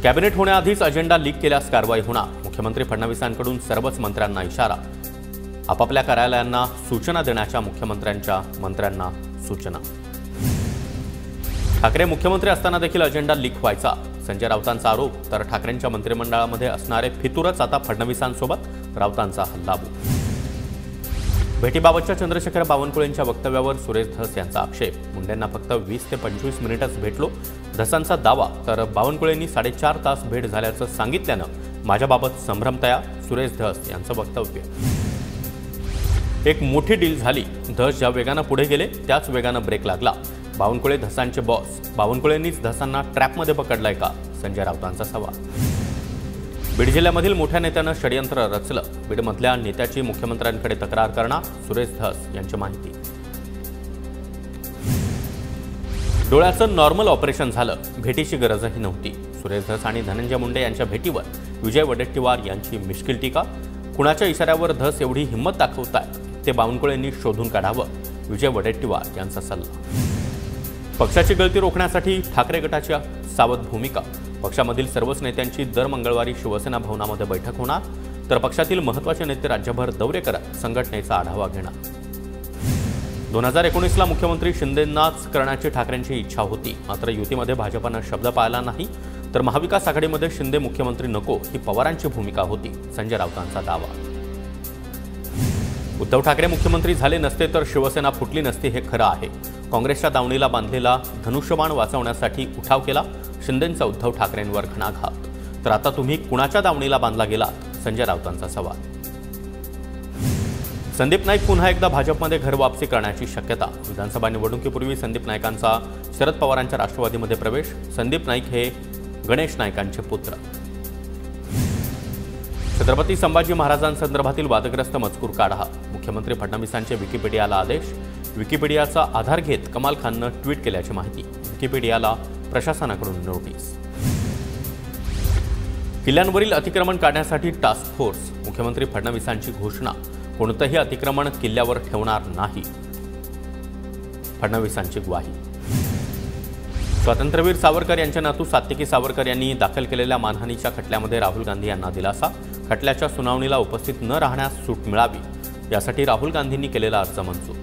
Cabinet होण्याआधीच agenda leak केल्यास कारवाई होणार. मुख्यमंत्री फडणवीसांकडून सर्वच मंत्र्यांना इशारा. आपापल्या कार्यालयांना सूचना देण्याच्या मुख्यमंत्र्यांच्या मंत्र्यांना सूचना. ठाकरे मुख्यमंत्री असताना देखील अजेंडा लीक व्हायचा. संजय राऊतांचा आरोप. तर ठाकरेंच्या मंत्रिमंडळामध्ये असणारे फितूरच आता फडणवीसांसोबत. राऊतांचा हल्लाबोल. भेटीबाबतच्या चंद्रशेखर बावनकुळेंच्या वक्तव्यावर सुरेश धस यांचा आक्षेप. मुंडेंना फक्त 20 ते 25 मिनिटच भेटलो, धसांचा दावा. तर बावनकुळेंनी 4.5 तास भेट झाल्याचं सांगितल्यानं माझ्याबाबत संभ्रम तयार. सुरेश धस यांचं वक्तव्य. एक मोठी डील झाली. धस ज्या वेगानं पुढे गेले त्याच वेगानं ब्रेक लागला. बावनकुळे धसांचे बॉस. बावनकुळेंनीच धसांना ट्रॅपमध्ये पकडलाय का? संजय राऊतांचा सवाल. बीड जिल्ह्यामधील मोठ्या नेत्यानं षडयंत्र रचलं. बीडमधल्या नेत्याची मुख्यमंत्र्यांकडे तक्रार करणार. सुरेश धस यांची माहिती. डोळ्याचं नॉर्मल ऑपरेशन झालं. भेटीची गरजही नव्हती. सुरेश धस आणि धनंजय मुंडे यांच्या भेटीवर विजय वडेट्टीवार यांची मिश्किल टीका. कुणाच्या इशाऱ्यावर धस एवढी हिंमत दाखवतायत ते बावनकुळेंनी शोधून काढावं. विजय वडेट्टीवार यांचा सल्ला. पक्षाची गळती रोखण्यासाठी ठाकरे गटाच्या सावध भूमिका. पक्षामधील सर्वच नेत्यांची दर मंगळवारी शिवसेना भवनामध्ये बैठक होणार. तर पक्षातील महत्त्वाचे नेते राज्यभर दौरे करत संघटनेचा आढावा घेणार. 2019ला मुख्यमंत्री शिंदेंनाच करण्याची ठाकरेंची इच्छा होती. मात्र युतीमध्ये भाजपनं शब्द पाळला नाही. तर महाविकास आघाडीमध्ये शिंदे मुख्यमंत्री नको ही पवारांची भूमिका होती. संजय राऊतांचा दावा. उद्धव ठाकरे मुख्यमंत्री झाले नसते तर शिवसेना फुटली नसती हे खरं आहे. काँग्रेसच्या दावणीला बांधलेला धनुष्यबाण वाचवण्यासाठी उठाव केला. शिंदेंचा उद्धव ठाकरेंवर घणाघात. तर आता तुम्ही कुणाच्या दावणीला बांधला गेलात? संजय राऊतांचा सवाल. संदीप नाईक पुन्हा एकदा भाजपमध्ये घर वापसी करण्याची शक्यता. विधानसभा निवडणुकीपूर्वी संदीप नाईकांचा शरद पवारांच्या राष्ट्रवादीमध्ये प्रवेश. संदीप नाईक हे गणेश नाईकांचे पुत्र. छत्रपती संभाजी महाराजांसंदर्भातील वादग्रस्त मजकूर काढा. मुख्यमंत्री फडणवीसांचे विकिपीडियाला आदेश. विकिपीडियाचा आधार घेत कमाल खाननं ट्विट केल्याची माहिती. विकिपीडियाला प्रशासनाकडून नोटीस. किल्ल्यांवरील अतिक्रमण काढण्यासाठी टास्क फोर्स. मुख्यमंत्री फडणवीसांची घोषणा. कोणतंही अतिक्रमण किल्ल्यावर ठेवणार नाही. फडणवीसांची ग्वाही. स्वातंत्र्यवीर सावरकर यांच्या नातू सात्विकी सावरकर यांनी दाखल केलेल्या मानहानीच्या खटल्यामध्ये राहुल गांधी यांना दिलासा. खटल्याच्या सुनावणीला उपस्थित न राहण्यास सूट मिळावी यासाठी राहुल गांधींनी केलेला अर्ज मंजूर.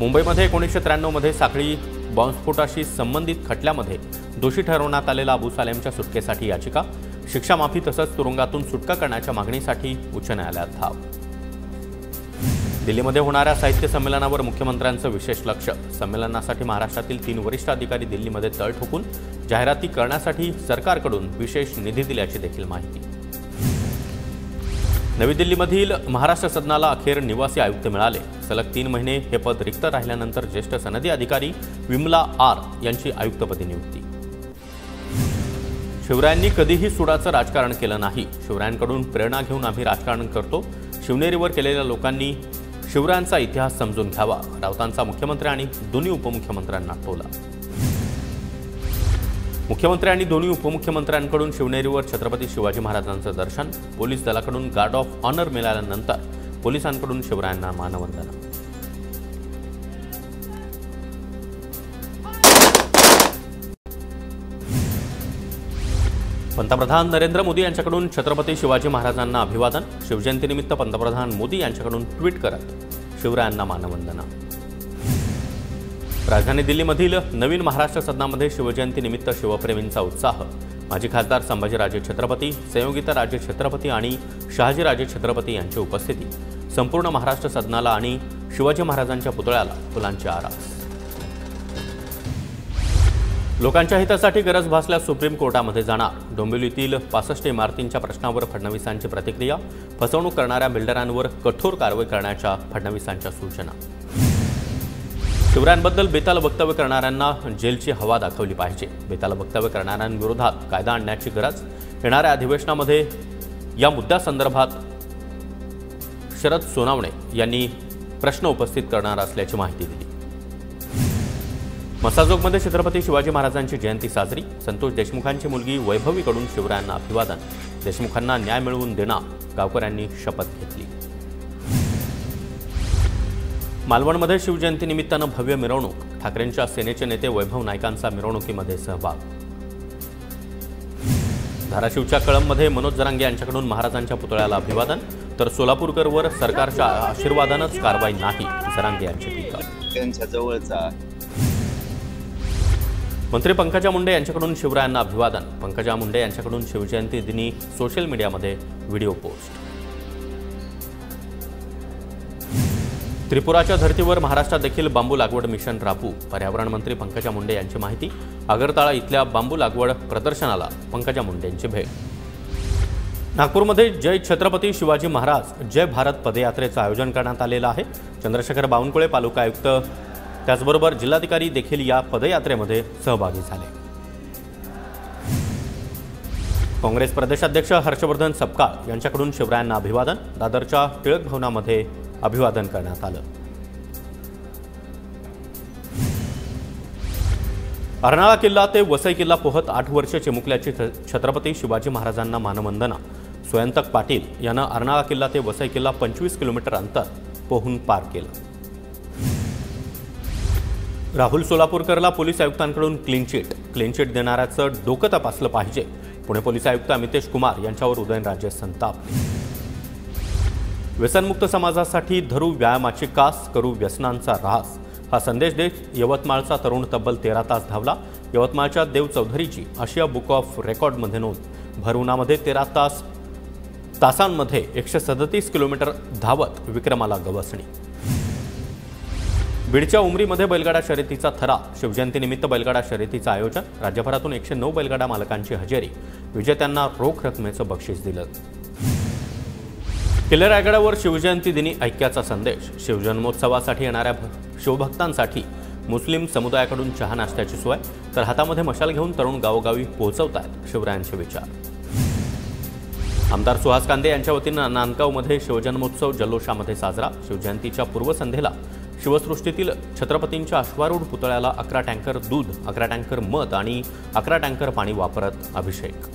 मुंबईमध्ये 1993 मध्ये साखळी बॉम्बस्फोटाशी संबंधित खटल्यामध्ये दोषी ठरवण्यात आलेला अबू सालेमच्या सुटकेसाठी याचिका. शिक्षा माफी तसंच तुरुंगातून सुटका करण्याच्या मागणीसाठी उच्च न्यायालयात धाव. दिल्लीमध्ये होणाऱ्या साहित्य संमेलनावर मुख्यमंत्र्यांचं विशेष लक्ष. संमेलनासाठी महाराष्ट्रातील 3 वरिष्ठ अधिकारी दिल्लीमध्ये तळ ठोकून जाहिराती करण्यासाठी सरकारकडून विशेष निधी दिल्याची देखील माहिती. नवी दिल्लीमधील महाराष्ट्र सदनाला अखेर निवासी आयुक्त मिळाले. सलग 3 महिने हे पद रिक्त राहिल्यानंतर ज्येष्ठ सनदी अधिकारी विमला आर यांची आयुक्तपदी नियुक्ती. शिवरायांनी कधीही सुडाचं राजकारण केलं नाही. शिवरायांकडून प्रेरणा घेऊन आम्ही राजकारण करतो. शिवनेरीवर केलेल्या लोकांनी शिवरायांचा इतिहास समजून घ्यावा. राऊतांचा मुख्यमंत्री आणि दोन्ही उपमुख्यमंत्र्यांना टोला. मुख्यमंत्री आणि दोन्ही उपमुख्यमंत्र्यांकडून शिवनेरीवर छत्रपती शिवाजी महाराजांचं दर्शन. पोलीस दलाकडून गार्ड ऑफ ऑनर मिळाल्यानंतर पोलिसांकडून शिवरायांना मानवंदना. पंतप्रधान नरेंद्र मोदी यांच्याकडून छत्रपती शिवाजी महाराजांना अभिवादन. शिवजयंतीनिमित्त पंतप्रधान मोदी यांच्याकडून ट्विट करत शिवरायांना मानवंदना. राजधानी दिल्लीमधील नवीन महाराष्ट्र सदनामध्ये शिवजयंतीनिमित्त शिवप्रेमींचा उत्साह. माजी खासदार संभाजीराजे छत्रपती, संयोगिताराजे छत्रपती आणि शहाजीराजे छत्रपती यांची उपस्थिती. संपूर्ण महाराष्ट्र सदनाला आणि शिवाजी महाराजांच्या पुतळ्याला फुलांची आरास. लोकांच्या हितासाठी गरज भासल्यास सुप्रीम कोर्टामध्ये जाणार. डोंबिवलीतील 65 इमारतींच्या प्रश्नावर फडणवीसांची प्रतिक्रिया. फसवणूक करणाऱ्या बिल्डरांवर कठोर कारवाई करण्याच्या फडणवीसांच्या सूचना. शिवरायांबद्दल बेताल वक्तव्य करणाऱ्यांना जेलची हवा दाखवली पाहिजे. बेताल वक्तव्य करणाऱ्यांविरोधात कायदा आणण्याची गरज. येणाऱ्या अधिवेशनामध्ये या मुद्द्यासंदर्भात शरद सोनावणे यांनी प्रश्न उपस्थित करणार असल्याची माहिती दिली. मसाजोगमध्ये छत्रपती शिवाजी महाराजांची जयंती साजरी. संतोष देशमुखांची मुलगी वैभवीकडून शिवरायांना अभिवादन. देशमुखांना न्याय मिळवून देणार. गावकऱ्यांनी शपथ घेतली. मालवणमध्ये शिवजयंतीनिमित्तानं भव्य मिरवणूक. ठाकरेंच्या सेनेचे नेते वैभव नाईकांचा मिरवणुकीमध्ये सहभाग. धाराशिवच्या कळंबमध्ये मनोज जरांगे यांच्याकडून महाराजांच्या पुतळ्याला अभिवादन, तर सोलापूरकरवर सरकारच्या आशीर्वादानंच कारवाई नाही, जरांगे यांची टीका. त्यांच्या जवळचा मंत्री पंकजा मुंडे यांच्याकडून शिवरायांना अभिवादन. पंकजा मुंडे यांच्याकडून शिवजयंती दिनी सोशल मीडियामध्ये व्हिडिओ पोस्ट. त्रिपुराच्या धर्तीवर महाराष्ट्रात देखील बांबू लागवड मिशन राबवू, पर्यावरण मंत्री पंकजा मुंडे यांची माहिती. आगरताळा इथल्या बांबू लागवड प्रदर्शनाला पंकजा मुंडे यांची भेट. नागपूरमध्ये जय छत्रपती शिवाजी महाराज जय भारत पदयात्रेचं आयोजन करण्यात आलेलं आहे. चंद्रशेखर बावनकुळे पालिका आयुक्त त्याचबरोबर जिल्हाधिकारी देखील या पदयात्रेमध्ये सहभागी झाले. काँग्रेस प्रदेशाध्यक्ष हर्षवर्धन सपकाळ यांच्याकडून शिवरायांना अभिवादन. दादरच्या टिळक भवनामध्ये अभिवादन करण्यात आलं. अर्नाळा किल्ला ते वसई किल्ला पोहत 8 वर्षे चिमुकल्याची छत्रपती शिवाजी महाराजांना मानवंदना. स्वयंतक पाटील यानं अर्नाळा किल्ला ते वसई किल्ला 25 किलोमीटर अंतर पोहून पार केलं. राहुल सोलापूरकरला पोलीस आयुक्तांकडून क्लीन चिट देणाऱ्याचं डोकं तपासलं पाहिजे. पुणे पोलीस आयुक्त अमितेश कुमार यांच्यावर उदयनराजे संतापले. व्यसनमुक्त समाजासाठी धरू व्यायामाची कास, करू व्यसनांचा ऱ्हास हा संदेश देत यवतमाळचा तरुण तब्बल 13 तास धावला. यवतमाळच्या देव चौधरीची आशिया बुक ऑफ रेकॉर्डमध्ये नोंद. भर उन्हामध्ये 13 तासांमध्ये 137 किलोमीटर धावत विक्रमाला गवसणी. बीडच्या उमरीमध्ये बैलगाडा शर्यतीचा थरा. शिवजयंतीनिमित्त बैलगाडा शर्यतीचं आयोजन. राज्यभरातून 109 बैलगाडा मालकांची हजेरी. विजेत्यांना रोख रकमेचं बक्षीस दिलं. किल्ले रायगडावर शिवजयंती दिनी ऐक्याचा संदेश. शिवजन्मोत्सवासाठी येणाऱ्या शिवभक्तांसाठी मुस्लिम समुदायाकडून चहा नाश्त्याची सोय, तर हातामध्ये मशाल घेऊन तरुण गावोगावी पोहोचवतात शिवरायांचे विचार. आमदार सुहास कांदे यांच्या वतीनं नांदगावमध्ये शिवजन्मोत्सव जल्लोषामध्ये साजरा. शिवजयंतीच्या पूर्वसंध्येला शिवसृष्टीतील छत्रपतींच्या अश्वारूढ पुतळ्याला 11 टँकर दूध, 11 टँकर मध आणि 11 टँकर पाणी वापरत अभिषेक.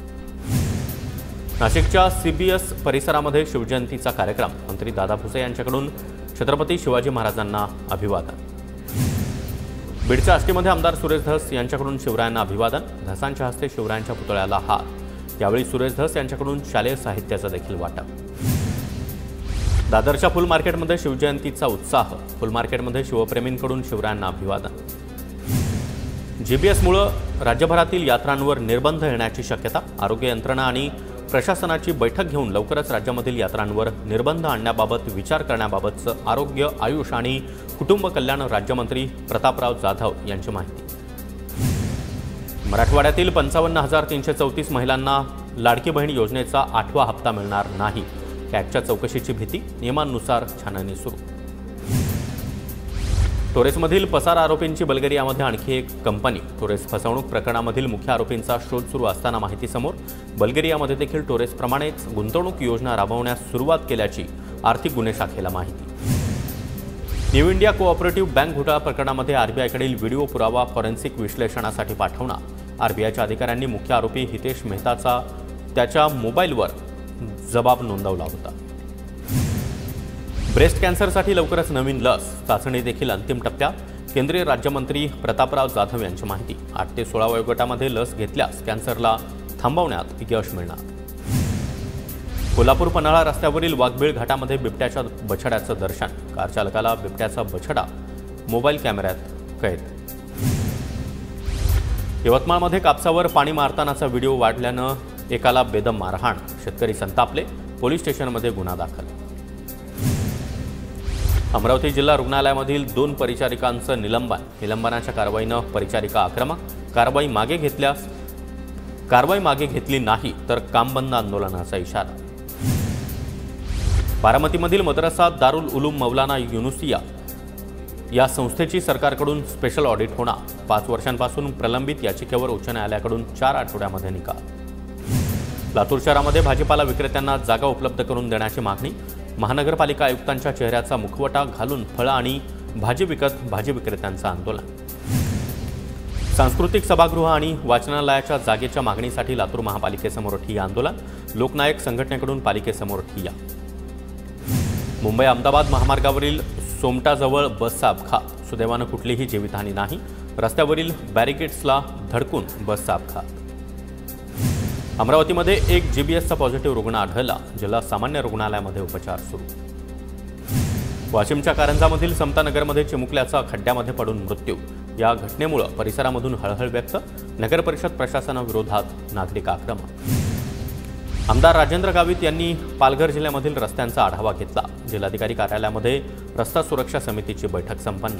नाशिकच्या CBS परिसरामध्ये शिवजयंतीचा कार्यक्रम. मंत्री दादा भुसे यांच्याकडून छत्रपती शिवाजी महाराजांना अभिवादन. बीडच्या आष्टीमध्ये आमदार सुरेश धस यांच्याकडून शिवरायांना अभिवादन. धसांच्या हस्ते शिवरायांच्या पुतळ्याला हार. यावेळी सुरेश धस यांच्याकडून शालेय साहित्याचं देखील वाटप. दादरच्या फुल मार्केटमध्ये शिवजयंतीचा उत्साह. फुल मार्केटमध्ये शिवप्रेमींकडून शिवरायांना अभिवादन. GBSमुळे राज्यभरातील यात्रांवर निर्बंध येण्याची शक्यता. आरोग्य यंत्रणा आणि प्रशासनाची बैठक घेऊन लवकरच राज्यामधील यात्रांवर निर्बंध आणण्याबाबत विचार करण्याबाबतचं आरोग्य, आयुष आणि कुटुंब कल्याण राज्यमंत्री प्रतापराव जाधव यांची माहिती. मराठवाड्यातील 55,334 महिलांना लाडकी बहीण योजनेचा 8वा हप्ता मिळणार नाही. कॅगच्या चौकशीची भीती. नियमांनुसार छाननी सुरू. टोरेसमधील पसार आरोपींची बल्गेरियामध्ये आणखी एक कंपनी. टोरेस फसवणूक प्रकरणामधील मुख्य आरोपींचा शोध सुरू असताना माहिती समोर. बल्गेरियामध्ये देखील टोरेसप्रमाणेच गुंतवणूक योजना राबवण्यास सुरुवात केल्याची आर्थिक गुन्हे शाखेला माहिती. न्यू इंडिया कोऑपरेटिव्ह बँक घोटाळा प्रकरणामध्ये RBIकडील व्हिडिओ पुरावा फॉरेन्सिक विश्लेषणासाठी पाठवणार. RBIच्या अधिकाऱ्यांनी मुख्य आरोपी हितेश मेहताचा त्याच्या मोबाईलवर जबाब नोंदवला होता. ब्रेस्ट कॅन्सरसाठी लवकरच नवीन लस. चाचणी देखील अंतिम टप्प्यात. केंद्रीय राज्यमंत्री प्रतापराव जाधव यांची माहिती. 8 ते 16 वयोगटामध्ये लस घेतल्यास कॅन्सरला थांबवण्यात यश मिळणार. कोल्हापूर पन्हाळा रस्त्यावरील वाघबीळ घाटामध्ये बिबट्याच्या बछड्याचं दर्शन. कार चालकाला बिबट्याचा बछडा मोबाईल कॅमेऱ्यात कैद. यवतमाळमध्ये कापसावर पाणी मारतानाचा व्हिडिओ वाढल्यानं एकाला बेदम मारहाण. शेतकरी संतापले. पोलीस स्टेशनमध्ये गुन्हा दाखल. अमरावती जिल्हा रुग्णालयामधील 2 परिचारिकांचं निलंबन. निलंबनाच्या कारवाईनं परिचारिका आक्रमक. कारवाई मागे घेतली नाही तर काम बंद आंदोलनाचा इशारा. बारामतीमधील मद्रसा दारुल उलूम मौलाना युनुसिया या संस्थेची सरकारकडून स्पेशल ऑडिट होणार. 5 वर्षांपासून प्रलंबित याचिकेवर उच्च न्यायालयाकडून 4 आठवड्यामध्ये निकाल. लातूर शहरामध्ये भाजीपाला विक्रेत्यांना जागा उपलब्ध करून देण्याची मागणी. महानगरपालिका आयुक्तांच्या चेहऱ्याचा मुखवटा घालून फळं आणि भाजी विकत भाजी विक्रेत्यांचं आंदोलन. सांस्कृतिक सभागृह आणि वाचनालयाच्या जागेच्या मागणीसाठी लातूर महापालिकेसमोर ठिय्या आंदोलन. लोकनायक संघटनेकडून पालिकेसमोर ठिय्या. मुंबई अहमदाबाद महामार्गावरील सोमटाजवळ बसचा अपघात. सुदैवानं कुठलीही जीवितहानी नाही. रस्त्यावरील बॅरिकेड्सला धडकून बसचा अपघात. अमरावतीमध्ये एक जीबीएसचा पॉझिटिव्ह रुग्ण आढळला. जिल्हा सामान्य रुग्णालयामध्ये उपचार सुरू. वाशिमच्या कारंजामधील समतानगरमध्ये चिमुकल्याचा खड्ड्यामध्ये पडून मृत्यू. या घटनेमुळे परिसरामधून हळहळ व्यक्त. नगर परिषद प्रशासनाविरोधात नागरिक आक्रमक. आमदार राजेंद्र गावित यांनी पालघर जिल्ह्यामधील रस्त्यांचा आढावा घेतला. जिल्हाधिकारी कार्यालयामध्ये रस्ता सुरक्षा समितीची बैठक संपन्न.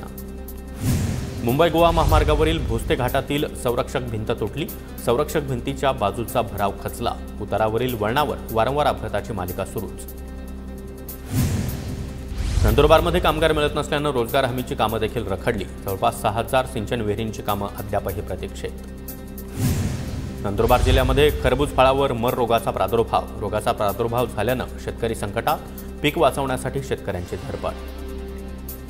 मुंबई गोवा महामार्गावरील भोसते घाटातील संरक्षक भिंत तुटली. संरक्षक भिंतीच्या बाजूचा भराव खचला. उतारावरील वळणावर वारंवार अपघाताची मालिका सुरूच. नंदुरबारमध्ये कामगार मिळत नसल्यानं रोजगार हमीची कामं देखील रखडली. जवळपास 6000 सिंचन विहिरींची कामं अद्यापही प्रतीक्षेत. नंदुरबार जिल्ह्यामध्ये खरबूज फळावर मर रोगाचा प्रादुर्भाव झाल्यानं शेतकरी संकटात. पीक वाचवण्यासाठी शेतकऱ्यांची धडपड.